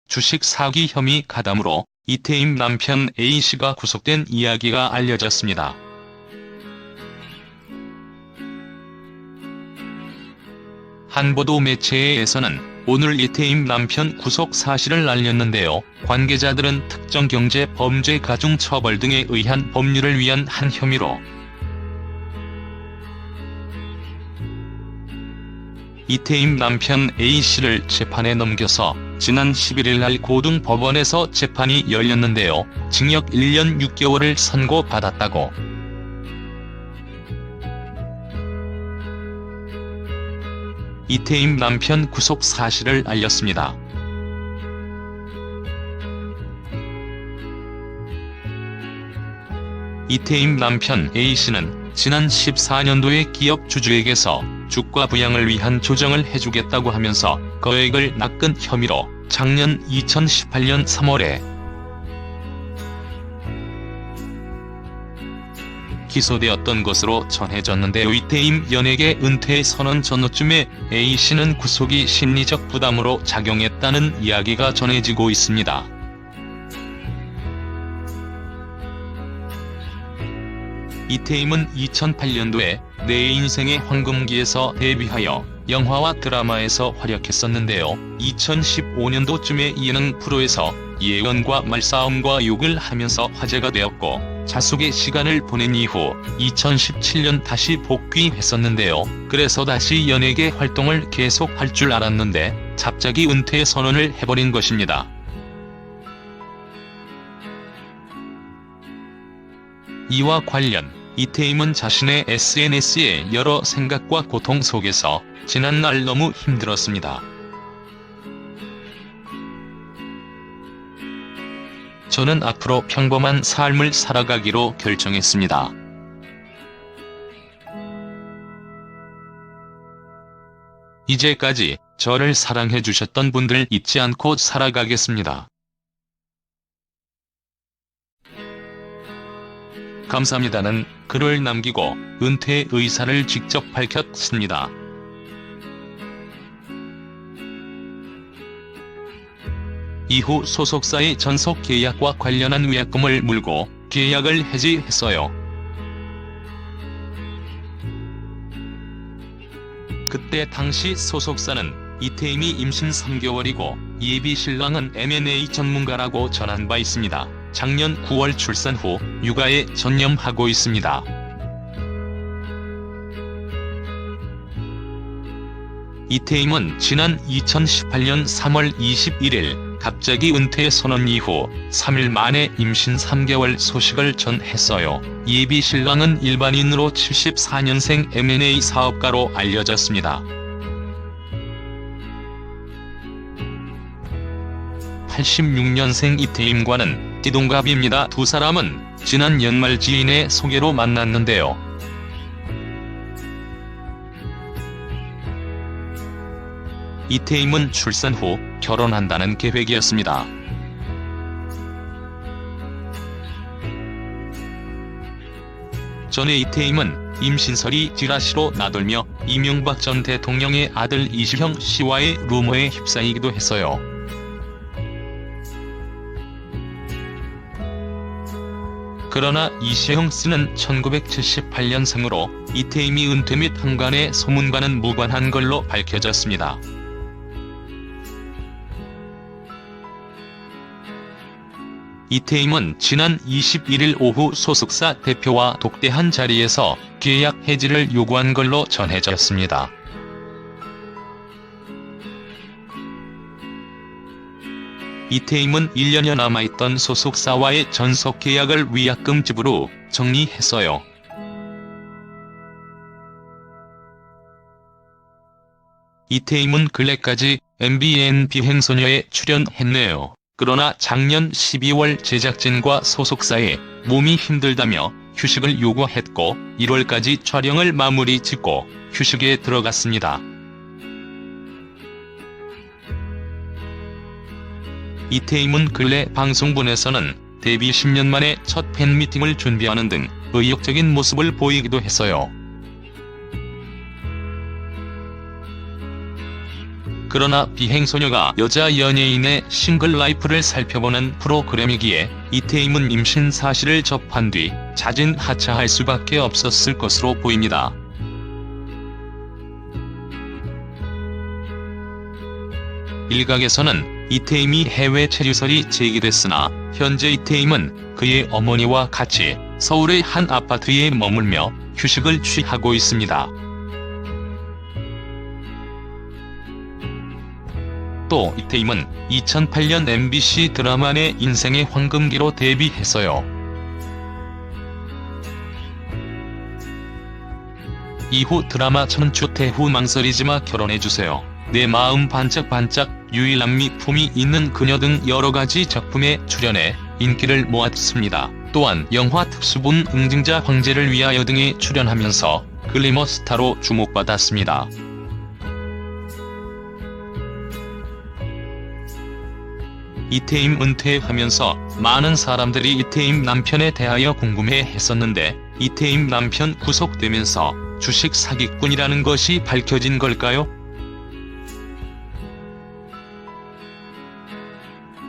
주식 사기 혐의 가담으로 이태임 남편 A씨가 구속된 이야기가 알려졌습니다. 한 보도 매체에서는 오늘 이태임 남편 구속 사실을 알렸는데요. 관계자들은 특정 경제 범죄 가중 처벌 등에 의한 법률을 위한 한 혐의로 이태임 남편 A씨를 재판에 넘겨서 지난 11일 날 고등법원에서 재판이 열렸는데요. 징역 1년 6개월을 선고받았다고 이태임 남편 구속 사실을 알렸습니다. 이태임 남편 A씨는 지난 14년도에 기업 주주에게서 주가 부양을 위한 조정을 해주겠다고 하면서 거액을 낚은 혐의로 작년 2018년 3월에 기소되었던 것으로 전해졌는데요. 이태임 연예계 은퇴 선언 전후쯤에 A씨는 구속이 심리적 부담으로 작용했다는 이야기가 전해지고 있습니다. 이태임은 2008년도에 내 인생의 황금기에서 데뷔하여 영화와 드라마에서 활약했었는데요. 2015년도쯤에 예능 프로에서 예언과 말싸움과 욕을 하면서 화제가 되었고 자숙의 시간을 보낸 이후 2017년 다시 복귀했었는데요. 그래서 다시 연예계 활동을 계속할 줄 알았는데 갑자기 은퇴 선언을 해버린 것입니다. 이와 관련 이태임은 자신의 SNS에 여러 생각과 고통 속에서 지난날 너무 힘들었습니다. 저는 앞으로 평범한 삶을 살아가기로 결정했습니다. 이제까지 저를 사랑해주셨던 분들 잊지 않고 살아가겠습니다. 감사합니다는 글을 남기고 은퇴 의사를 직접 밝혔습니다. 이후 소속사의 전속 계약과 관련한 위약금을 물고 계약을 해지했어요. 그때 당시 소속사는 이태임이 임신 3개월이고 예비 신랑은 M&A 전문가라고 전한 바 있습니다. 작년 9월 출산 후 육아에 전념하고 있습니다. 이태임은 지난 2018년 3월 21일 갑자기 은퇴 선언 이후 3일 만에 임신 3개월 소식을 전했어요. 예비 신랑은 일반인으로 74년생 M&A 사업가로 알려졌습니다. 86년생 이태임과는 띠동갑입니다. 두 사람은 지난 연말 지인의 소개로 만났는데요. 이태임은 출산 후 결혼한다는 계획이었습니다. 전에 이태임은 임신설이 찌라시로 나돌며 이명박 전 대통령의 아들 이시형 씨와의 루머에 휩싸이기도 했어요. 그러나 이시형 씨는 1978년생으로 이태임이 은퇴 및 한간의 소문과는 무관한 걸로 밝혀졌습니다. 이태임은 지난 21일 오후 소속사 대표와 독대한 자리에서 계약 해지를 요구한 걸로 전해졌습니다. 이태임은 1년여 남아있던 소속사와의 전속 계약을 위약금 지불 후 정리했어요. 이태임은 근래까지 MBN 비행소녀에 출연했네요. 그러나 작년 12월 제작진과 소속사에 몸이 힘들다며 휴식을 요구했고 1월까지 촬영을 마무리 짓고 휴식에 들어갔습니다. 이태임은 근래 방송분에서는 데뷔 10년 만에 첫 팬미팅을 준비하는 등 의욕적인 모습을 보이기도 했어요. 그러나 비행소녀가 여자 연예인의 싱글 라이프를 살펴보는 프로그램이기에 이태임은 임신 사실을 접한 뒤 자진 하차할 수밖에 없었을 것으로 보입니다. 일각에서는 이태임이 해외 체류설이 제기됐으나 현재 이태임은 그의 어머니와 같이 서울의 한 아파트에 머물며 휴식을 취하고 있습니다. 또 이태임은 2008년 MBC 드라마 내 인생의 황금기로 데뷔했어요. 이후 드라마 천추태후 망설이지마 결혼해주세요, 내 마음 반짝반짝, 유일한 미품이 있는 그녀 등 여러가지 작품에 출연해 인기를 모았습니다. 또한 영화 특수본 응징자 황제를 위하여 등에 출연하면서 글래머 스타로 주목받았습니다. 이태임 은퇴하면서 많은 사람들이 이태임 남편에 대하여 궁금해했었는데 이태임 남편 구속되면서 주식 사기꾼이라는 것이 밝혀진 걸까요?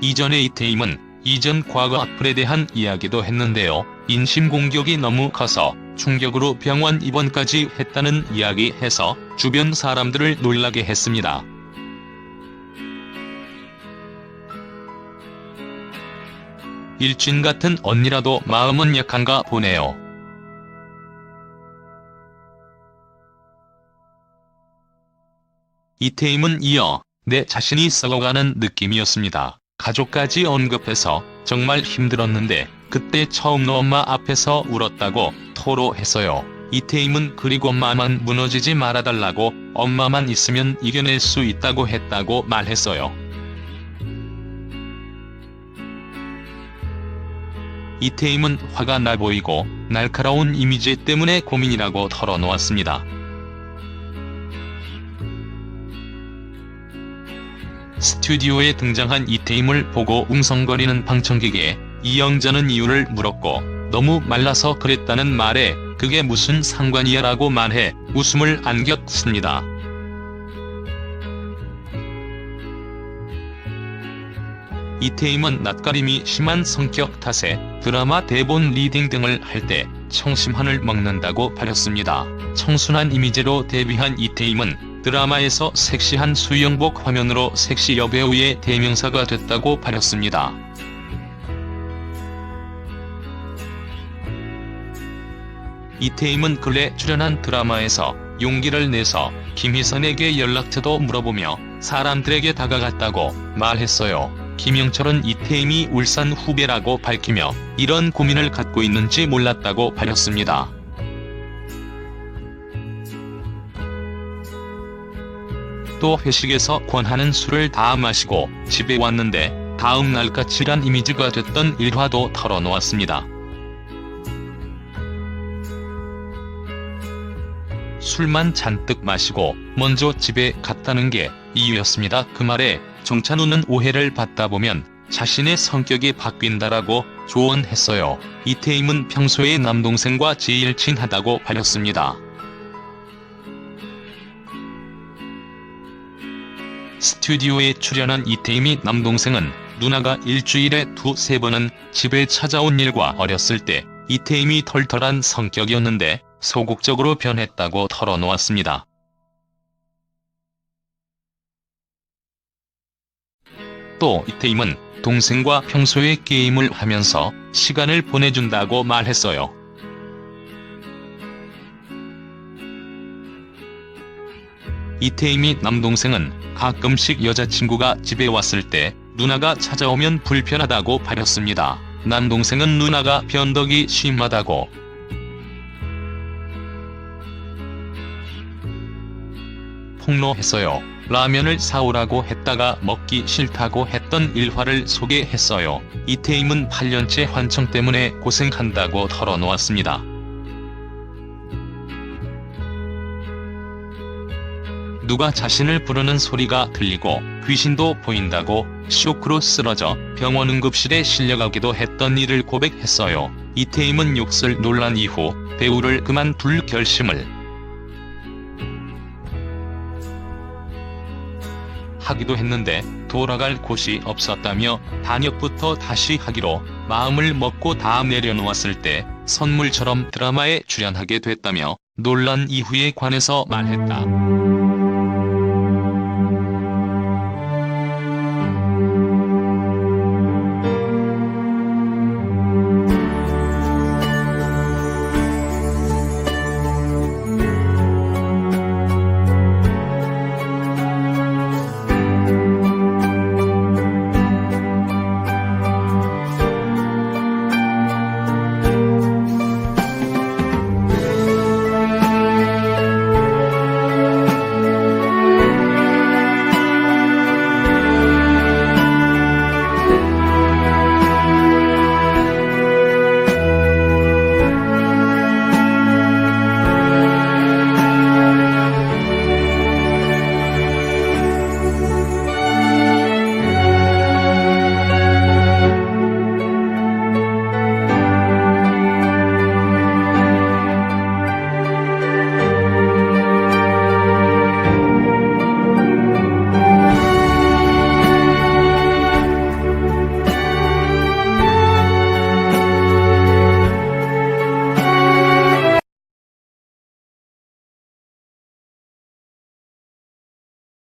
이전에 이태임은 이전 과거 악플에 대한 이야기도 했는데요. 인신공격이 너무 커서 충격으로 병원 입원까지 했다는 이야기해서 주변 사람들을 놀라게 했습니다. 일진 같은 언니라도 마음은 약한가 보네요. 이태임은 이어 내 자신이 썩어가는 느낌이었습니다. 가족까지 언급해서 정말 힘들었는데 그때 처음 너 엄마 앞에서 울었다고 토로했어요. 이태임은 그리고 엄마만 무너지지 말아달라고, 엄마만 있으면 이겨낼 수 있다고 했다고 말했어요. 이태임은 화가 나 보이고 날카로운 이미지 때문에 고민이라고 털어놓았습니다. 스튜디오에 등장한 이태임을 보고 웅성거리는 방청객에 이영자는 이유를 물었고 너무 말라서 그랬다는 말에 그게 무슨 상관이야 라고 말해 웃음을 안겼습니다. 이태임은 낯가림이 심한 성격 탓에 드라마 대본 리딩 등을 할 때 청심환을 먹는다고 밝혔습니다. 청순한 이미지로 데뷔한 이태임은 드라마에서 섹시한 수영복 화면으로 섹시 여배우의 대명사가 됐다고 밝혔습니다. 이태임은 근래 출연한 드라마에서 용기를 내서 김희선에게 연락처도 물어보며 사람들에게 다가갔다고 말했어요. 김영철은 이태임이 울산 후배라고 밝히며 이런 고민을 갖고 있는지 몰랐다고 밝혔습니다. 또 회식에서 권하는 술을 다 마시고 집에 왔는데 다음 날 까칠한 이미지가 됐던 일화도 털어놓았습니다. 술만 잔뜩 마시고 먼저 집에 갔다는 게 이유였습니다. 그 말에 정찬우는 오해를 받다 보면 자신의 성격이 바뀐다라고 조언했어요. 이태임은 평소에 남동생과 제일 친하다고 밝혔습니다. 스튜디오에 출연한 이태임이 남동생은 누나가 일주일에 두세 번은 집에 찾아온 일과 어렸을 때 이태임이 털털한 성격이었는데 소극적으로 변했다고 털어놓았습니다. 또 이태임은 동생과 평소에 게임을 하면서 시간을 보내준다고 말했어요. 이태임이 남동생은 가끔씩 여자친구가 집에 왔을 때 누나가 찾아오면 불편하다고 밝혔습니다. 남동생은 누나가 변덕이 심하다고, 폭로했어요. 라면을 사오라고 했다가 먹기 싫다고 했던 일화를 소개했어요. 이태임은 8년째 환청 때문에 고생한다고 털어놓았습니다. 누가 자신을 부르는 소리가 들리고 귀신도 보인다고 쇼크로 쓰러져 병원 응급실에 실려가기도 했던 일을 고백했어요. 이태임은 욕설 논란 이후 배우를 그만둘 결심을 하기도 했는데 돌아갈 곳이 없었다며 단역부터 다시 하기로 마음을 먹고 다 내려놓았을 때 선물처럼 드라마에 출연하게 됐다며 논란 이후에 관해서 말했다.